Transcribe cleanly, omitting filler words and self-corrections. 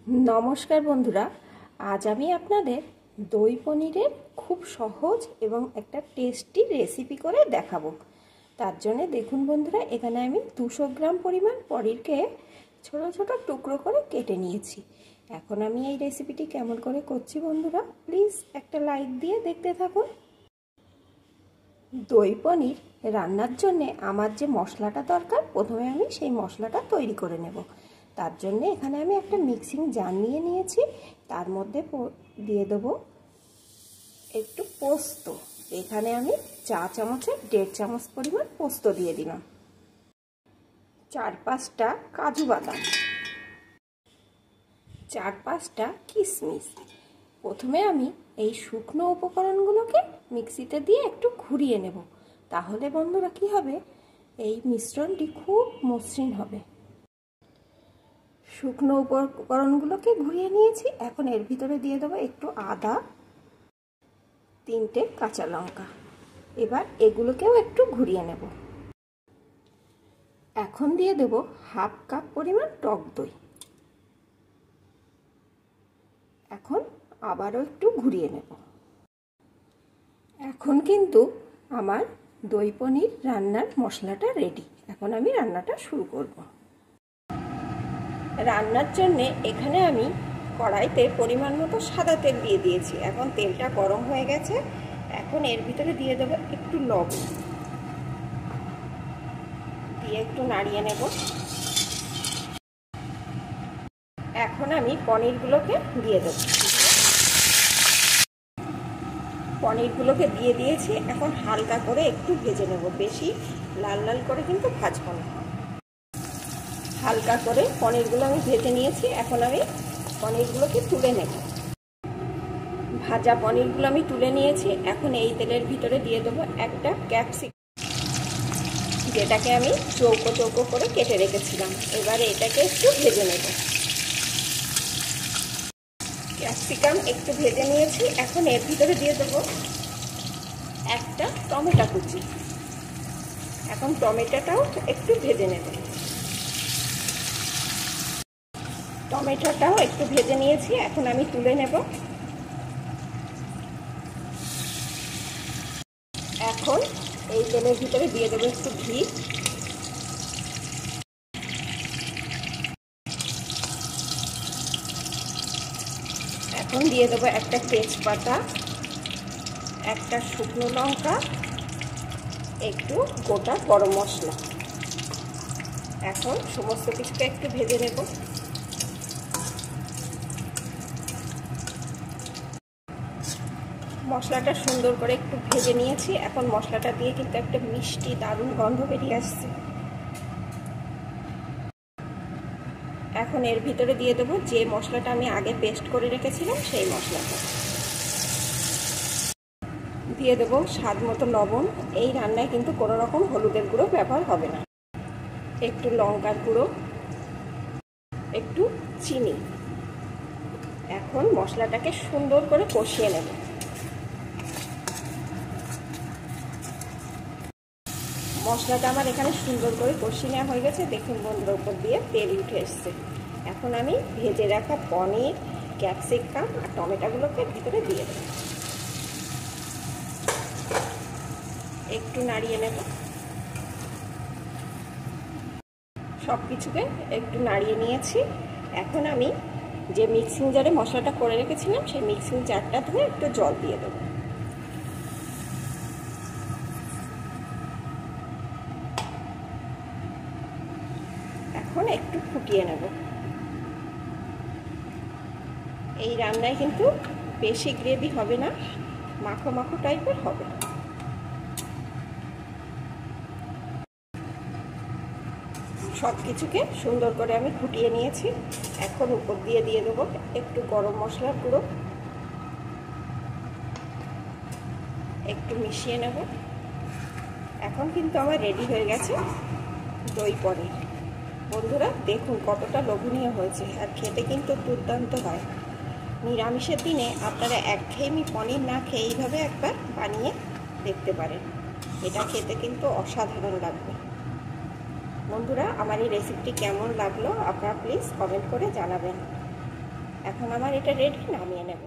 नमस्कार बंधुरा आज आमी आपनादेर दई पनीरेर खूब सहज एवं एक टेस्टी रेसिपि करे देखाबो। तार जन्य देखुन बंधुरा एखाने आमी 200 ग्राम परिमाण पनीरके छोटो छोटो टुकरो करे केटे नियेछि। एखन आमी एई रेसिपिटी केमन करे करछि बंधुरा प्लिज एकटा लाइक दिए देखते थाकुन। दई पनीर रान्नार जन्य आमार जे मशलाटा दरकार प्रथमे आमी सेई मशलाटा तैरी करे नेब। तार जन्य एखाने आमी एकटा मिक्सिंग जार निये नियेछि, तार मध्ये दिए देब एकटु पोस्तो। एखाने आमी चा चामचेर 1.5 चामच परिमाण पोस्तो दिए दिलाम, 4-5टा काजू बादाम, 4-5टा किशमिश। प्रथमे आमी এই শুকনো উপকরণগুলোকে মিক্সিতে দিয়ে একটু ঘুরিয়ে নেব, তাহলে বন্ধুরা কি হবে এই মিশ্রণটি খুব মসৃণ হবে। শুকনো উপকরণগুলোকে ঘুরিয়ে নিয়েছি, এখন এর ভিতরে দিয়ে দেব একটু আদা, 3টে কাঁচা লঙ্কা। এবার এগুলোকেও একটু ঘুরিয়ে নেব। এখন দিয়ে দেব হাফ কাপ পরিমাণ টক দই। এখন আবারও একটু ঘুরিয়ে নেব। এখন কিন্তু আমার দই পনির রান্নার মশলাটা রেডি। এখন আমি রান্নাটা শুরু করব। রান্নার জন্য এখানে আমি কড়াইতে পরিমাণ মতো সাদা তেল দিয়ে দিয়েছি। এখন তেলটা গরম হয়ে গেছে, এখন এর ভিতরে দিয়ে দেব একটু লবণ, দিয়ে একটু নাড়িয়ে নেব। এখন আমি পনিরগুলোকে দিয়ে দেব। পনিরগুলোকে দিয়ে দিয়েছি, এখন হালকা করে একটু ভেজে নেব, বেশি লাল লাল করে কিন্তু ভাজবো না। হালকা করে পনিরগুলো আমি ভেজে নিয়েছি, এখন আমি পনিরগুলোকে তুলে নেব। ভাজা পনিরগুলো আমি তুলে নিয়েছি, এখন এই তেলের ভিতরে দিয়ে দেবো একটা ক্যাপসিকাম, যেটাকে আমি চৌকো চৌকো করে কেটে রেখেছিলাম। এবারে এটাকে একটু ভেজে নেব। ক্যাপসিকাম একটু ভেজে নিয়েছি, এখন এর ভিতরে দিয়ে দেবো একটা টমেটো কুচি। এখন টমেটোটাও একটু ভেজে নেব। টমেটোটাও একটু ভেজে নিয়েছি, এখন আমি তুলে নেব। এখন এই তেলের ভিতরে দিয়ে দেবো একটু ঘি, এখন দিয়ে দেবো একটা তেজপাতা, একটা শুকনো লঙ্কা, একটু গোটা গরম মশলা। এখন সমস্ত কিছুকে একটু ভেজে নেব। মশলাটা সুন্দর করে একটু ভেজে নিয়েছি, এখন মশলাটা দিয়ে কিন্তু একটা মিষ্টি দারুণ গন্ধ বেরিয়ে আসছে। এখন এর ভিতরে দিয়ে দেবো যে মশলাটা আমি আগে পেস্ট করে রেখেছিলাম সেই মশলাটা। দিয়ে দেবো স্বাদ মতো লবণ। এই রান্নায় কিন্তু কোনো রকম হলুদের গুঁড়ো ব্যবহার হবে না। একটু লঙ্কার গুঁড়ো, একটু চিনি। এখন মশলাটাকে সুন্দর করে কষিয়ে নেব। মশলাটা আমার এখানে সুন্দর করে কষিয়ে নেওয়া হয়ে গেছে। দেখুন বন্ধুরা, উপর দিয়ে তেল উঠে এসছে। এখন আমি ভেজে রাখা পনির, ক্যাপসিকাম আর টমেটোগুলোকে ভিতরে দিয়ে দেব। একটু নাড়িয়ে নেব। সব কিছুকে একটু নাড়িয়ে নিয়েছি। এখন আমি যে মিক্সিং জারে মশলাটা করে রেখেছিলাম সেই মিক্সিং জারটা ধুয়ে একটু জল দিয়ে দেব। এখন একটু ফুটিয়ে নেব। এই রান্নায় কিন্তু বেশি গ্রেভি হবে না, মাখো মাখো টাইপের হবে। সব কিছুকে সুন্দর করে আমি ফুটিয়ে নিয়েছি। এখন উপর দিয়ে দিয়ে দেবো একটু গরম মশলার গুঁড়ো, একটু মিশিয়ে নেব। এখন কিন্তু আমার রেডি হয়ে গেছে দই পনির। বন্ধুরা দেখুন কতটা লোভনীয় হয়েছে, আর খেতে কিন্তু দুর্দান্ত হয়। নিরামিষের দিনে আপনারা একঘেয়েমি পনির না খেয়ে এইভাবে একবার বানিয়ে দেখতে পারেন। এটা খেতে কিন্তু অসাধারণ লাগবে। বন্ধুরা আমার এই রেসিপিটি কেমন লাগলো আপনারা প্লিজ কমেন্ট করে জানাবেন। এখন আমার এটা রেডি, নামিয়ে নেব।